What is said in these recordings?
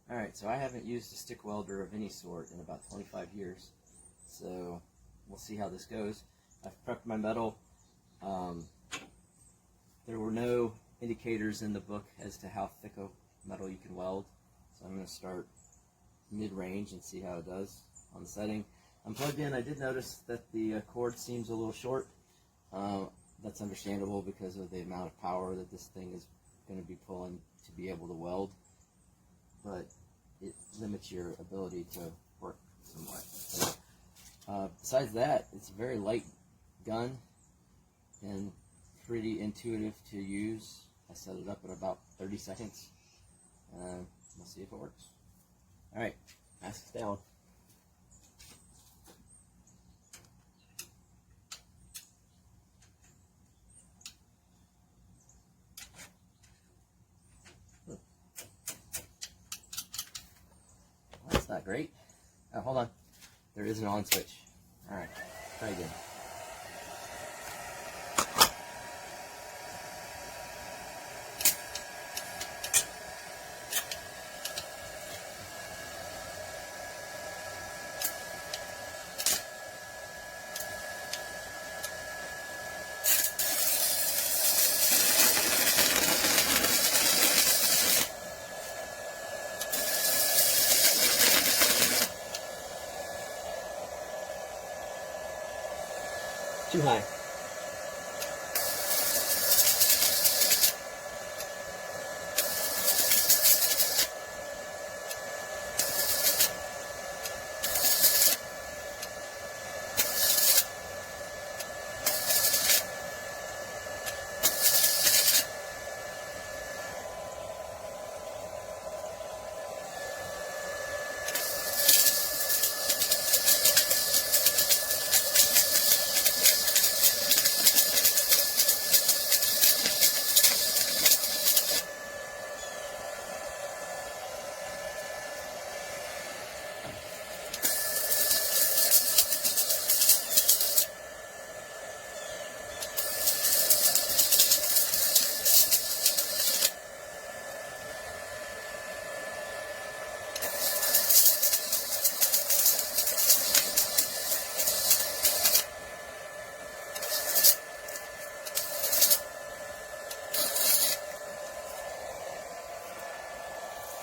Alright, so I haven't used a stick welder of any sort in about 25 years, so we'll see how this goes. I've prepped my metal. There were no indicators in the book as to how thick a metal you can weld, so I'm going to start mid-range and see how it does on the setting. I'm plugged in. I did notice that the cord seems a little short. That's understandable because of the amount of power that this thing is going to be pulling to be able to weld, but it limits your ability to work somewhat. So, besides that, it's a very light gun and pretty intuitive to use. I set it up at about 30 seconds. We'll see if it works. Alright, masks down. That's not great. Oh, hold on. There is an on switch. Alright, try again. Too high.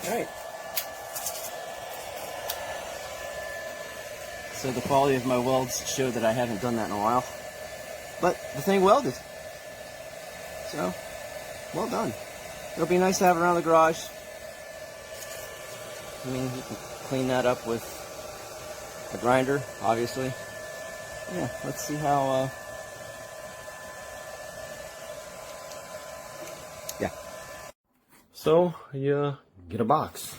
Alright. So the quality of my welds show that I haven't done that in a while. But the thing welded. So, well done. It'll be nice to have around the garage. I mean, you can clean that up with a grinder, obviously. Yeah, let's see how, yeah. So, you get a box.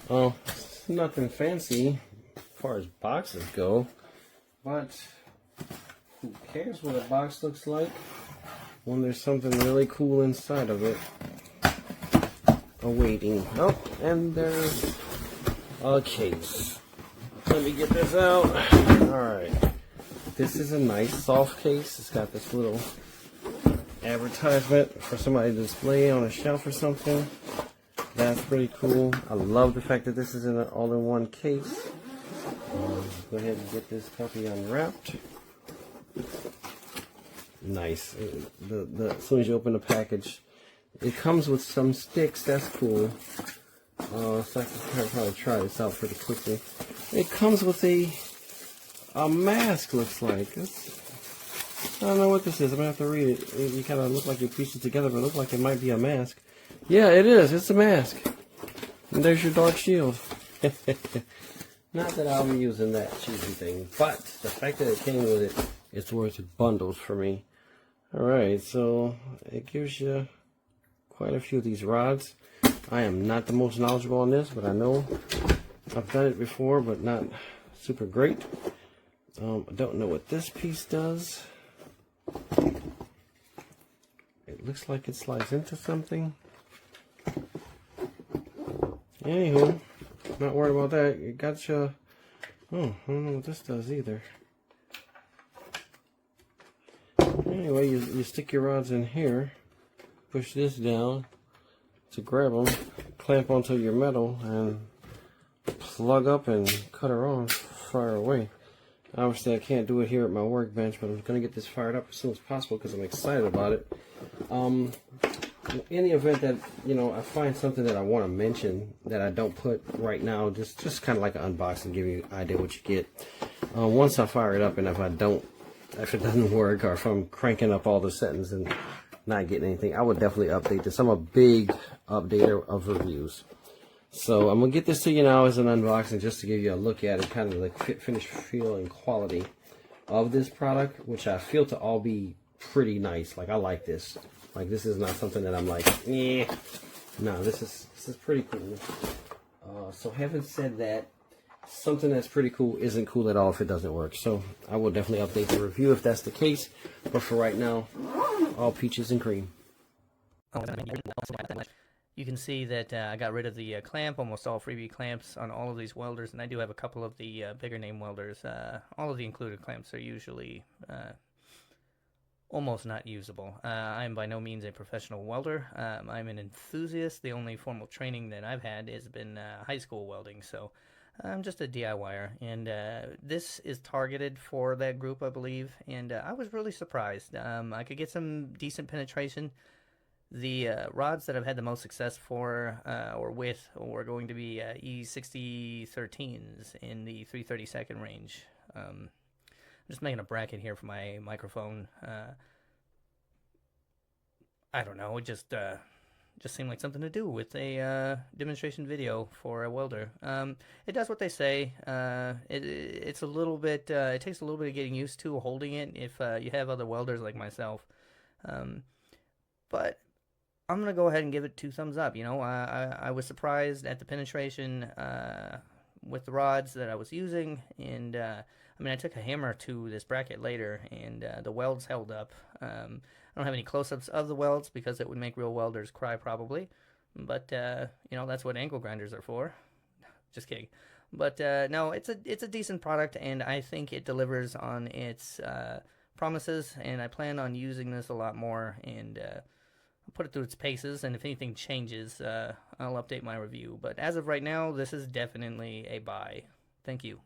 It's nothing fancy as far as boxes go, but who cares what a box looks like when there's something really cool inside of it awaiting. Oh, and there's a case. Let me get this out. Alright. This is a nice soft case. It's got this little advertisement for somebody to display on a shelf or something. That's pretty cool. I love the fact that this is in an all-in-one case. Go ahead and get this puppy unwrapped. Nice. As soon as you open the package, it comes with some sticks. That's cool. So I can probably try this out pretty quickly. It comes with a mask, looks like. I don't know what this is. I'm going to have to read it. You kind of look like you pieced it together, but it looks like it might be a mask. Yeah, it is. It's a mask. And there's your dark shield. Not that I'll be using that cheesy thing, but the fact that it came with it, it's worth bundles for me. Alright, so it gives you quite a few of these rods. I am not the most knowledgeable on this, but I know I've done it before, but not super great. I don't know what this piece does. It looks like it slides into something. Anywho, not worried about that. It got you. Oh, I don't know what this does either. Anyway, you stick your rods in here, push this down to grab them, clamp onto your metal and plug up and cut her on, fire away. Obviously I can't do it here at my workbench, but I'm going to get this fired up as soon as possible because I'm excited about it. In the event that, you know, I find something that I want to mention that I don't put right now, just kind of like an unboxing, give you an idea what you get. Once I fire it up, and if it doesn't work, or if I'm cranking up all the settings and not getting anything, I would definitely update this. I'm a big updater of reviews. So I'm going to get this to you now as an unboxing, just to give you a look at it, kind of the finished feel and quality of this product, which I feel to all be pretty nice. Like, I like this. Like, this is not something that I'm like, eh. No, this is pretty cool. So having said that, something that's pretty cool isn't cool at all if it doesn't work. So I will definitely update the review if that's the case. But for right now, all peaches and cream. You can see that I got rid of the clamp, almost all freebie clamps on all of these welders, and I do have a couple of the bigger name welders. All of the included clamps are usually almost not usable. I am by no means a professional welder. I'm an enthusiast. The only formal training that I've had has been high school welding, so I'm just a DIYer, and this is targeted for that group, I believe, and I was really surprised. I could get some decent penetration. The rods that I've had the most success for or with were going to be E6013s in the 332nd range. I'm just making a bracket here for my microphone. I don't know, it just seemed like something to do with a demonstration video for a welder. It does what they say. It's a little bit. It takes a little bit of getting used to holding it if you have other welders like myself. But I'm gonna go ahead and give it 2 thumbs up. You know, I was surprised at the penetration with the rods that I was using, and I mean, I took a hammer to this bracket later, and the welds held up. I don't have any close-ups of the welds because it would make real welders cry probably, but you know, that's what angle grinders are for. Just kidding. But no, it's a decent product, and I think it delivers on its promises, and I plan on using this a lot more, and I'll put it through its paces, and if anything changes, I'll update my review. But as of right now, this is definitely a buy. Thank you.